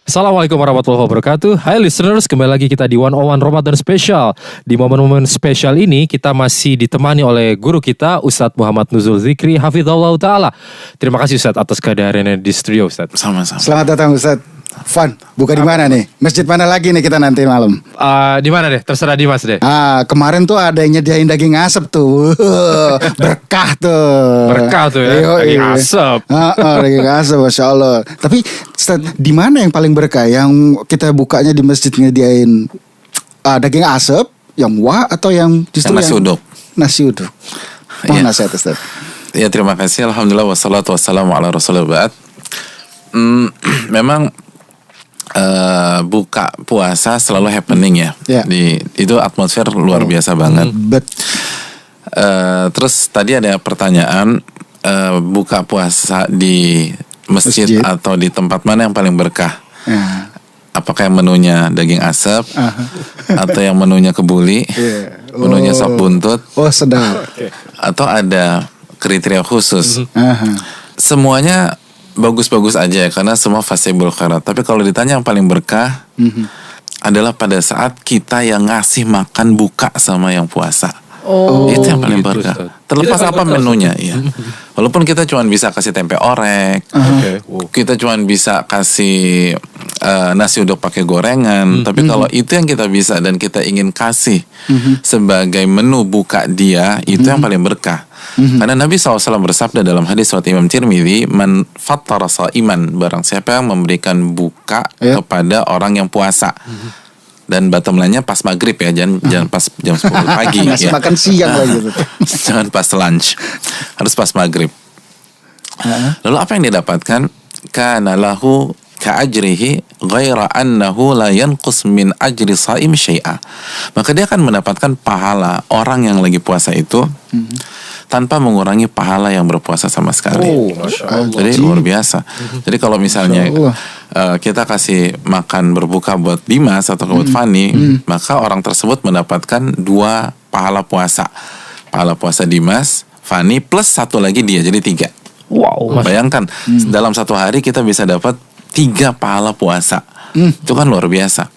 Assalamualaikum warahmatullahi wabarakatuh. Hai listeners, kembali lagi kita di 101 Ramadan Special. Di momen-momen spesial ini kita masih ditemani oleh guru kita Ustadz Muhammad Nuzul Zikri Hafizahullah Ta'ala. Terima kasih Ustadz atas kehadirannya di studio Ustadz. Sama-sama. Selamat datang Ustadz. Van, buka di mana nih? Masjid mana lagi nih kita nanti malam? Di mana deh? Terserah Dimas deh. Kemarin tuh ada yang nyediain daging asap tuh. Berkah tuh. Berkah tuh ya. Daging asap. Daging asap, Masya Allah. Tapi Ustadz, di mana yang paling berkah? Yang kita bukanya di masjid nyediain daging asap, yang wah atau yang justru nasi uduk? Nasi uduk. Mohon nasihat Ustadz. Ya, terima kasih. Alhamdulillah wassalatu wassalamu ala rasulillah ba'd. Memang buka puasa selalu happening ya. Itu atmosfer luar biasa banget. Terus tadi ada pertanyaan, buka puasa di masjid atau di tempat mana yang paling berkah? Apakah yang menunya daging asap atau yang menunya kebuli, menunya sop buntut? Sedap. Atau ada kriteria khusus? Semuanya bagus-bagus aja ya, karena semua fasibul khairat. Tapi kalau ditanya yang paling berkah adalah pada saat kita yang ngasih makan buka sama yang puasa. Itu yang paling berkah. Terlepas apa menunya ya. Walaupun kita cuma bisa kasih tempe orek, kita cuma bisa kasih nasi uduk pakai gorengan, tapi kalau itu yang kita bisa dan kita ingin kasih sebagai menu buka dia, itu yang paling berkah. Karena Nabi SAW bersabda dalam hadis riwayat Imam Tirmidzi, man fattara sha'iman, barang siapa yang memberikan buka kepada orang yang puasa. Dan bottom line-nya pas maghrib ya, jangan pas jam 10 pagi ya. Makan siang lagi. Jangan pas lunch, harus pas maghrib. Lalu apa yang dia dapatkan? Kana lahu ka'ajrihi ghaira annahu la yanqus min ajri sha'im syai'a. Maka dia akan mendapatkan pahala orang yang lagi puasa itu tanpa mengurangi pahala yang berpuasa sama sekali. Jadi luar biasa. Jadi kalau misalnya kita kasih makan berbuka buat Dimas atau buat Fani, maka orang tersebut mendapatkan 2 pahala puasa. Pahala puasa Dimas, Fani plus 1 lagi dia, jadi 3. Wow. Bayangkan dalam 1 hari kita bisa dapat 3 pahala puasa. Itu kan luar biasa.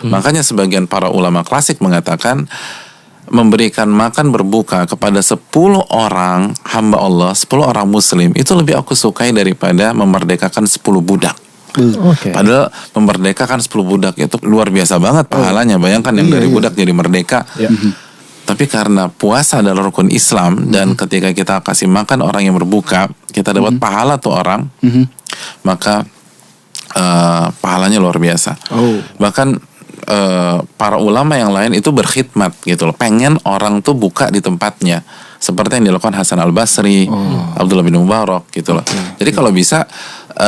Makanya sebagian para ulama klasik mengatakan memberikan makan berbuka kepada 10 orang hamba Allah, 10 orang muslim, itu lebih aku sukai daripada memerdekakan 10 budak. Padahal memerdekakan 10 budak itu luar biasa banget pahalanya. Bayangkan yang dari budak jadi merdeka. Tapi karena puasa adalah rukun Islam, dan ketika kita kasih makan orang yang berbuka, kita dapat pahala tuh orang, maka pahalanya luar biasa. Bahkan para ulama yang lain itu berkhidmat gitu loh, pengen orang tuh buka di tempatnya, seperti yang dilakukan Hasan Al-Basri, Abdullah bin Mubarak gitu loh. Jadi kalau bisa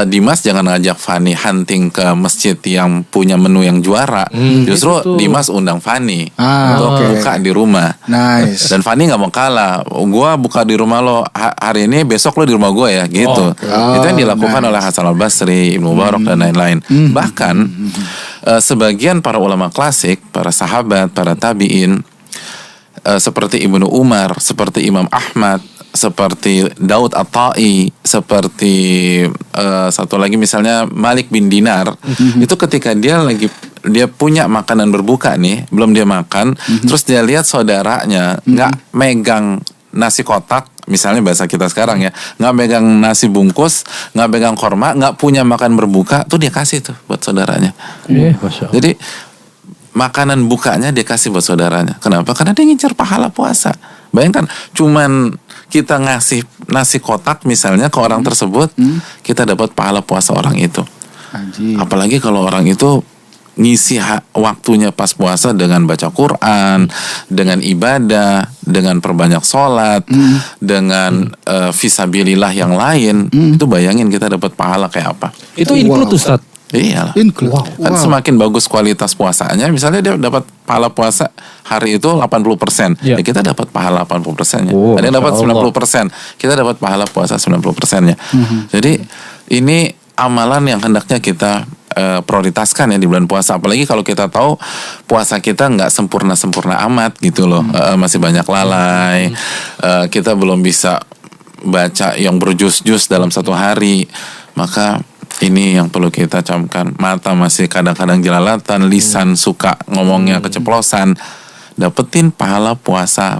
Dimas jangan ngajak Fani hunting ke masjid yang punya menu yang juara, justru gitu. Dimas undang Fani untuk buka di rumah. Nice. Dan Fani nggak mau kalah, gua buka di rumah lo hari ini, besok lo di rumah gua ya gitu. Itu yang dilakukan oleh Hasan Al-Basri, Ibnu Mubarak dan lain-lain. Bahkan sebagian para ulama klasik, para sahabat, para tabi'in, seperti Ibnu Umar, seperti Imam Ahmad, seperti Daud At-Tai, seperti satu lagi misalnya Malik bin Dinar, itu ketika dia punya makanan berbuka nih, belum dia makan, terus dia lihat saudaranya nggak megang nasi kotak, misalnya bahasa kita sekarang ya, nggak megang nasi bungkus, nggak megang korma, nggak punya makan berbuka, tuh dia kasih tuh buat saudaranya. Jadi makanan bukanya dia kasih buat saudaranya. Kenapa? Karena dia ngincar pahala puasa. Bayangkan, cuman kita ngasih nasi kotak misalnya ke orang tersebut, kita dapat pahala puasa orang itu. Apalagi kalau orang itu ngisi waktunya pas puasa dengan baca Quran, dengan ibadah, dengan perbanyak sholat, dengan fisabilillah yang lain, itu bayangin kita dapat pahala kayak apa. Itu include Ustaz. Iya. Kan semakin bagus kualitas puasanya, misalnya dia dapat pahala puasa hari itu 80%, ya kita dapat pahala 80%-nya. Ada yang dapat 90%, kita dapat pahala puasa 90%-nya. Jadi ini amalan yang hendaknya kita prioritaskan ya di bulan puasa. Apalagi kalau kita tahu puasa kita nggak sempurna amat gitu loh, masih banyak lalai, kita belum bisa baca yang berjus-jus dalam satu hari, maka Ini yang perlu kita camkan. Mata masih kadang-kadang jelalatan, lisan suka ngomongnya keceplosan. Dapetin pahala puasa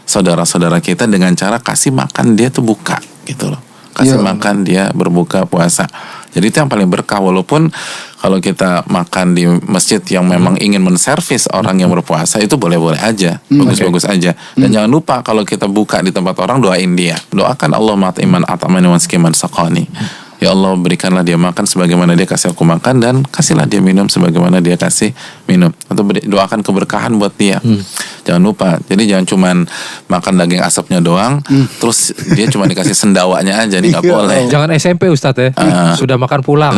saudara-saudara kita dengan cara kasih makan dia tuh buka gitu loh. Kasih makan dia berbuka puasa. Jadi itu yang paling berkah, walaupun kalau kita makan di masjid yang memang ingin menservis orang yang berpuasa itu boleh-boleh aja, bagus-bagus aja. Dan jangan lupa kalau kita buka di tempat orang, doain dia. Doakan Allah mat'iman at'amani wa skiman saqani. Ya Allah, berikanlah dia makan sebagaimana dia kasih aku makan, dan kasihlah dia minum sebagaimana dia kasih minum. Atau doakan keberkahan buat dia. Jangan lupa. Jadi jangan cuman makan daging asapnya doang, terus dia cuma dikasih sendawanya aja, nih nggak boleh. Jangan SMP Ustadz ya. Sudah makan pulang.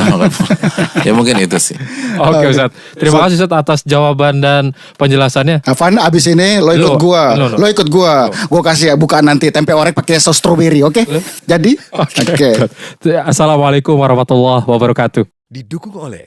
Ya mungkin itu sih. Oke Ustadz. Terima kasih Ustadz atas jawaban dan penjelasannya. Afan, abis ini lo ikut gua. No. Lo ikut gua. Gua kasih bukaan nanti tempe orek pakai saus strawberry, oke? Jadi, oke. Assalamualaikum warahmatullahi wabarakatuh. Didukung oleh